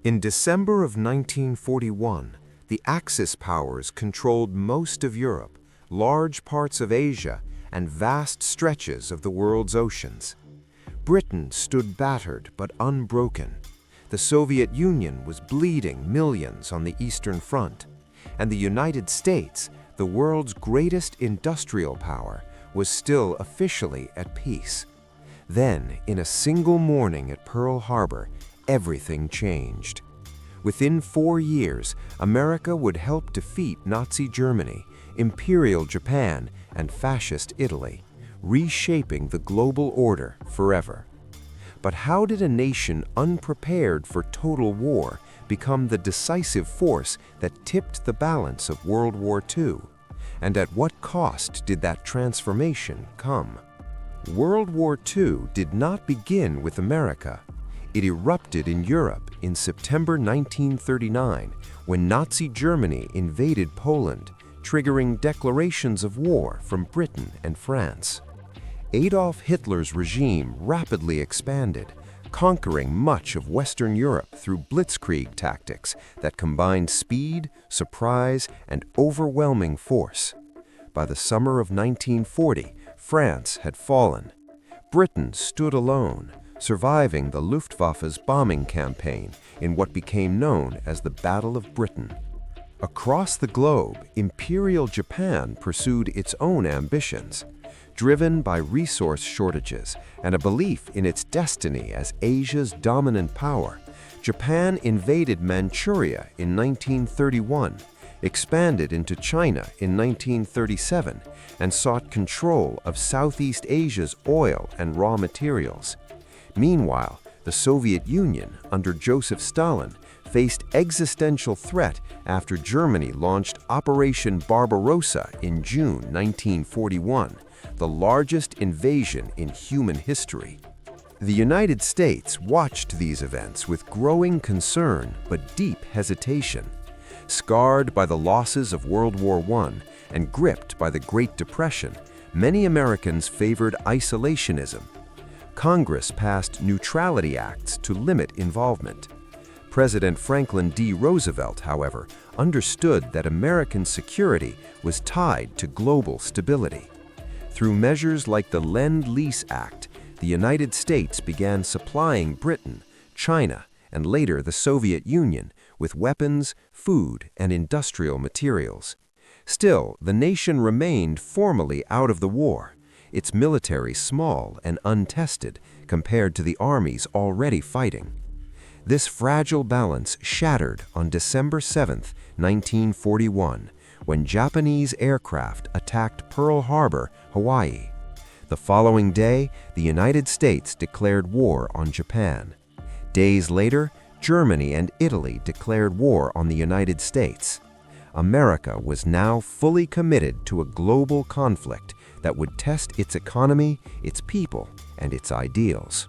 In December of 1941, the Axis powers controlled most of Europe, large parts of Asia, and vast stretches of the world's oceans. Britain stood battered but unbroken. The Soviet Union was bleeding millions on the Eastern Front, and the United States, the world's greatest industrial power, was still officially at peace. Then, in a single morning at Pearl Harbor, everything changed. Within 4 years, America would help defeat Nazi Germany, Imperial Japan, and Fascist Italy, reshaping the global order forever. But how did a nation unprepared for total war become the decisive force that tipped the balance of World War II? And at what cost did that transformation come? World War II did not begin with America. It erupted in Europe in September 1939 when Nazi Germany invaded Poland, triggering declarations of war from Britain and France. Adolf Hitler's regime rapidly expanded, conquering much of Western Europe through blitzkrieg tactics that combined speed, surprise, and overwhelming force. By the summer of 1940, France had fallen. Britain stood alone, surviving the Luftwaffe's bombing campaign in what became known as the Battle of Britain. Across the globe, Imperial Japan pursued its own ambitions. Driven by resource shortages and a belief in its destiny as Asia's dominant power, Japan invaded Manchuria in 1931, expanded into China in 1937, and sought control of Southeast Asia's oil and raw materials. Meanwhile, the Soviet Union, under Joseph Stalin, faced existential threat after Germany launched Operation Barbarossa in June 1941, the largest invasion in human history. The United States watched these events with growing concern but deep hesitation. Scarred by the losses of World War I and gripped by the Great Depression, many Americans favored isolationism. Congress passed neutrality acts to limit involvement. President Franklin D. Roosevelt, however, understood that American security was tied to global stability. Through measures like the Lend-Lease Act, the United States began supplying Britain, China, and later the Soviet Union with weapons, food, and industrial materials. Still, the nation remained formally out of the war, its military small and untested compared to the armies already fighting. This fragile balance shattered on December 7, 1941, when Japanese aircraft attacked Pearl Harbor, Hawaii. The following day, the United States declared war on Japan. Days later, Germany and Italy declared war on the United States. America was now fully committed to a global conflict that would test its economy, its people, and its ideals.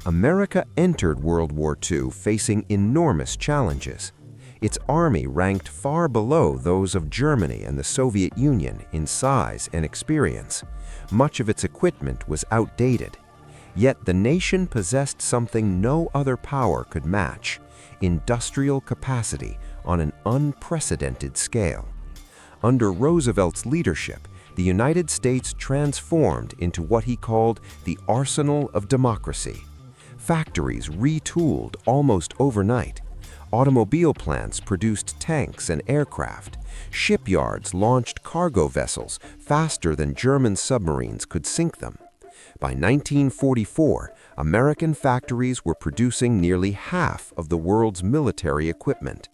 America entered World War II facing enormous challenges. Its army ranked far below those of Germany and the Soviet Union in size and experience. Much of its equipment was outdated. Yet the nation possessed something no other power could match: industrial capacity on an unprecedented scale. Under Roosevelt's leadership, the United States transformed into what he called the arsenal of democracy. Factories retooled almost overnight. Automobile plants produced tanks and aircraft. Shipyards launched cargo vessels faster than German submarines could sink them. By 1944, American factories were producing nearly half of the world's military equipment.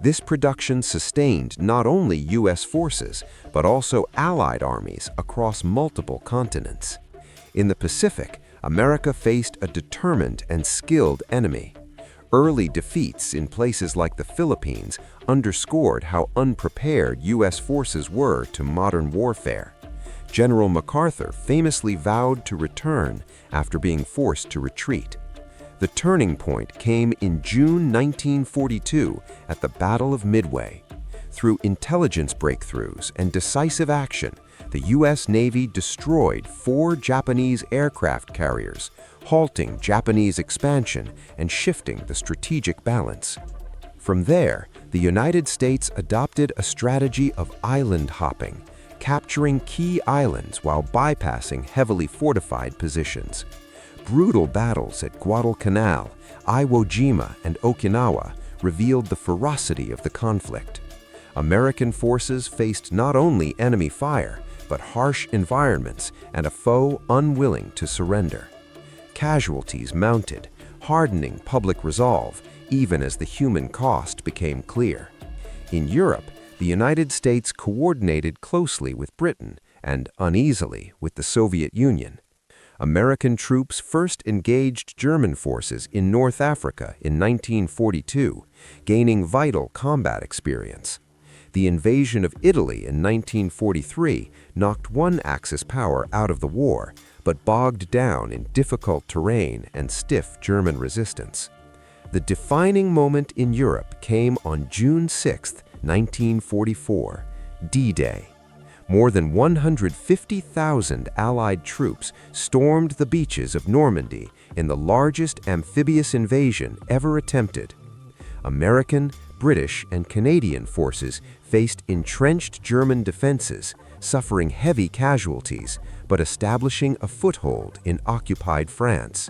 This production sustained not only U.S. forces, but also Allied armies across multiple continents. In the Pacific, America faced a determined and skilled enemy. Early defeats in places like the Philippines underscored how unprepared U.S. forces were to modern warfare. General MacArthur famously vowed to return after being forced to retreat. The turning point came in June 1942 at the Battle of Midway. Through intelligence breakthroughs and decisive action, the U.S. Navy destroyed 4 Japanese aircraft carriers, halting Japanese expansion and shifting the strategic balance. From there, the United States adopted a strategy of island hopping, capturing key islands while bypassing heavily fortified positions. Brutal battles at Guadalcanal, Iwo Jima, and Okinawa revealed the ferocity of the conflict. American forces faced not only enemy fire, but harsh environments and a foe unwilling to surrender. Casualties mounted, hardening public resolve, even as the human cost became clear. In Europe, the United States coordinated closely with Britain and uneasily with the Soviet Union. American troops first engaged German forces in North Africa in 1942, gaining vital combat experience. The invasion of Italy in 1943 knocked one Axis power out of the war, but bogged down in difficult terrain and stiff German resistance. The defining moment in Europe came on June 6, 1944, D-Day. More than 150,000 Allied troops stormed the beaches of Normandy in the largest amphibious invasion ever attempted. American, British, and Canadian forces faced entrenched German defenses, suffering heavy casualties, but establishing a foothold in occupied France.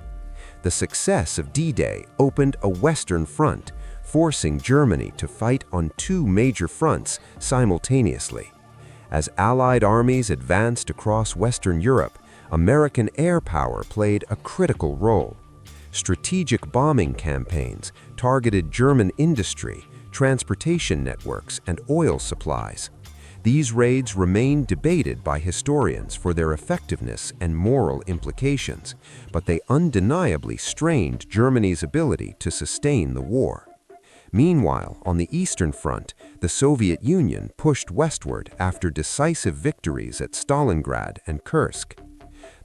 The success of D-Day opened a Western front, forcing Germany to fight on 2 major fronts simultaneously. As Allied armies advanced across Western Europe, American air power played a critical role. Strategic bombing campaigns targeted German industry, transportation networks, and oil supplies. These raids remain debated by historians for their effectiveness and moral implications, but they undeniably strained Germany's ability to sustain the war. Meanwhile, on the Eastern Front, the Soviet Union pushed westward after decisive victories at Stalingrad and Kursk.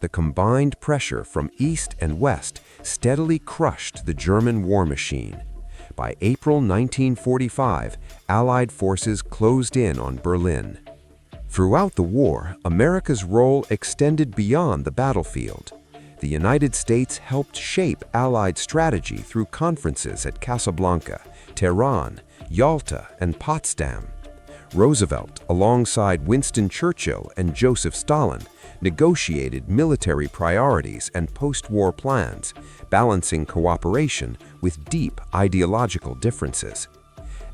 The combined pressure from East and West steadily crushed the German war machine. By April 1945, Allied forces closed in on Berlin. Throughout the war, America's role extended beyond the battlefield. The United States helped shape Allied strategy through conferences at Casablanca, Tehran, Yalta, and Potsdam. Roosevelt, alongside Winston Churchill and Joseph Stalin, negotiated military priorities and post-war plans, balancing cooperation with deep ideological differences.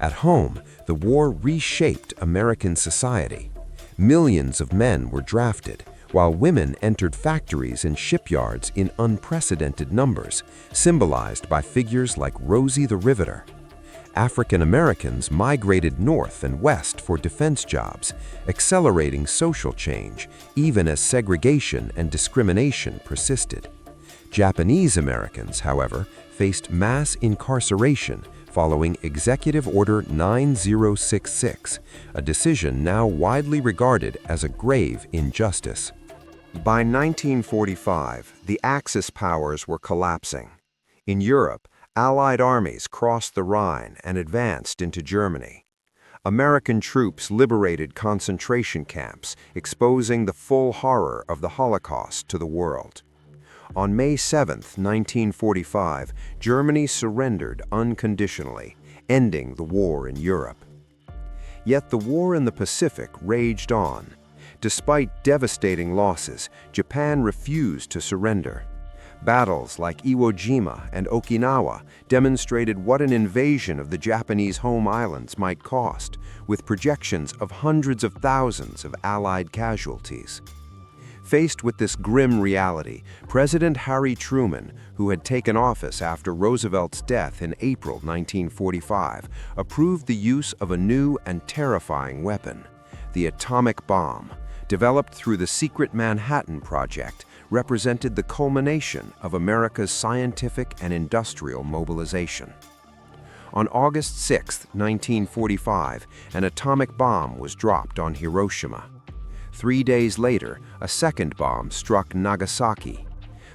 At home, the war reshaped American society. Millions of men were drafted, while women entered factories and shipyards in unprecedented numbers, symbolized by figures like Rosie the Riveter. African Americans migrated north and west for defense jobs, accelerating social change, even as segregation and discrimination persisted. Japanese Americans, however, faced mass incarceration following Executive Order 9066, a decision now widely regarded as a grave injustice. By 1945, the Axis powers were collapsing. In Europe, Allied armies crossed the Rhine and advanced into Germany. American troops liberated concentration camps, exposing the full horror of the Holocaust to the world. On May 7, 1945, Germany surrendered unconditionally, ending the war in Europe. Yet the war in the Pacific raged on. Despite devastating losses, Japan refused to surrender. Battles like Iwo Jima and Okinawa demonstrated what an invasion of the Japanese home islands might cost, with projections of hundreds of thousands of Allied casualties. Faced with this grim reality, President Harry Truman, who had taken office after Roosevelt's death in April 1945, approved the use of a new and terrifying weapon, the atomic bomb. Developed through the secret Manhattan Project, represented the culmination of America's scientific and industrial mobilization. On August 6, 1945, an atomic bomb was dropped on Hiroshima. 3 days later, a second bomb struck Nagasaki.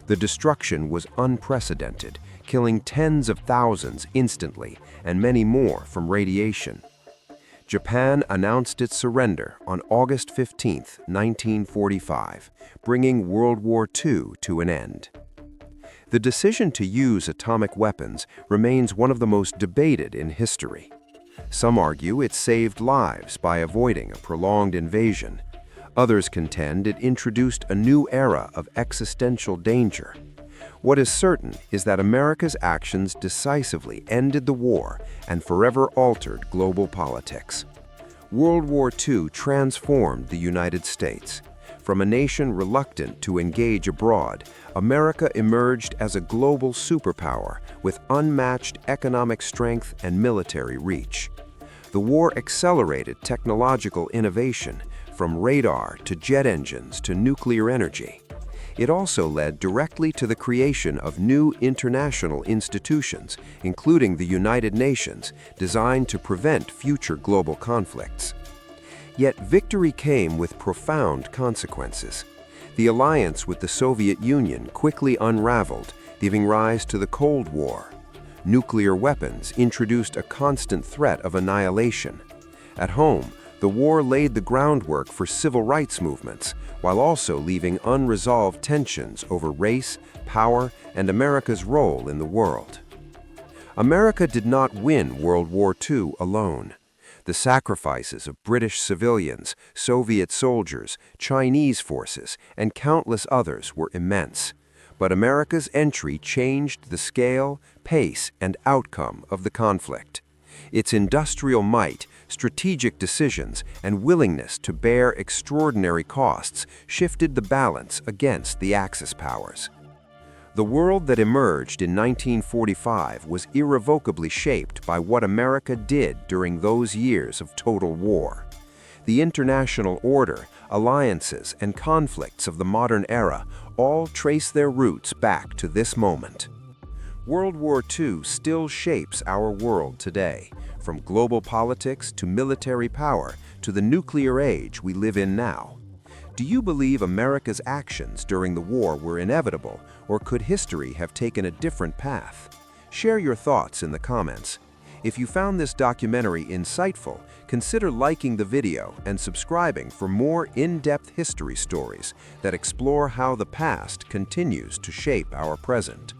The destruction was unprecedented, killing tens of thousands instantly and many more from radiation. Japan announced its surrender on August 15, 1945, bringing World War II to an end. The decision to use atomic weapons remains one of the most debated in history. Some argue it saved lives by avoiding a prolonged invasion. Others contend it introduced a new era of existential danger. What is certain is that America's actions decisively ended the war and forever altered global politics. World War II transformed the United States. From a nation reluctant to engage abroad, America emerged as a global superpower with unmatched economic strength and military reach. The war accelerated technological innovation, from radar to jet engines to nuclear energy. It also led directly to the creation of new international institutions, including the United Nations, designed to prevent future global conflicts. Yet victory came with profound consequences. The alliance with the Soviet Union quickly unraveled, giving rise to the Cold War. Nuclear weapons introduced a constant threat of annihilation. At home, the war laid the groundwork for civil rights movements, while also leaving unresolved tensions over race, power, and America's role in the world. America did not win World War II alone. The sacrifices of British civilians, Soviet soldiers, Chinese forces, and countless others were immense. But America's entry changed the scale, pace, and outcome of the conflict. Its industrial might, strategic decisions, and willingness to bear extraordinary costs shifted the balance against the Axis powers. The world that emerged in 1945 was irrevocably shaped by what America did during those years of total war. The international order, alliances, and conflicts of the modern era all trace their roots back to this moment. World War II still shapes our world today, from global politics to military power to the nuclear age we live in now. Do you believe America's actions during the war were inevitable, or could history have taken a different path? Share your thoughts in the comments. If you found this documentary insightful, consider liking the video and subscribing for more in-depth history stories that explore how the past continues to shape our present.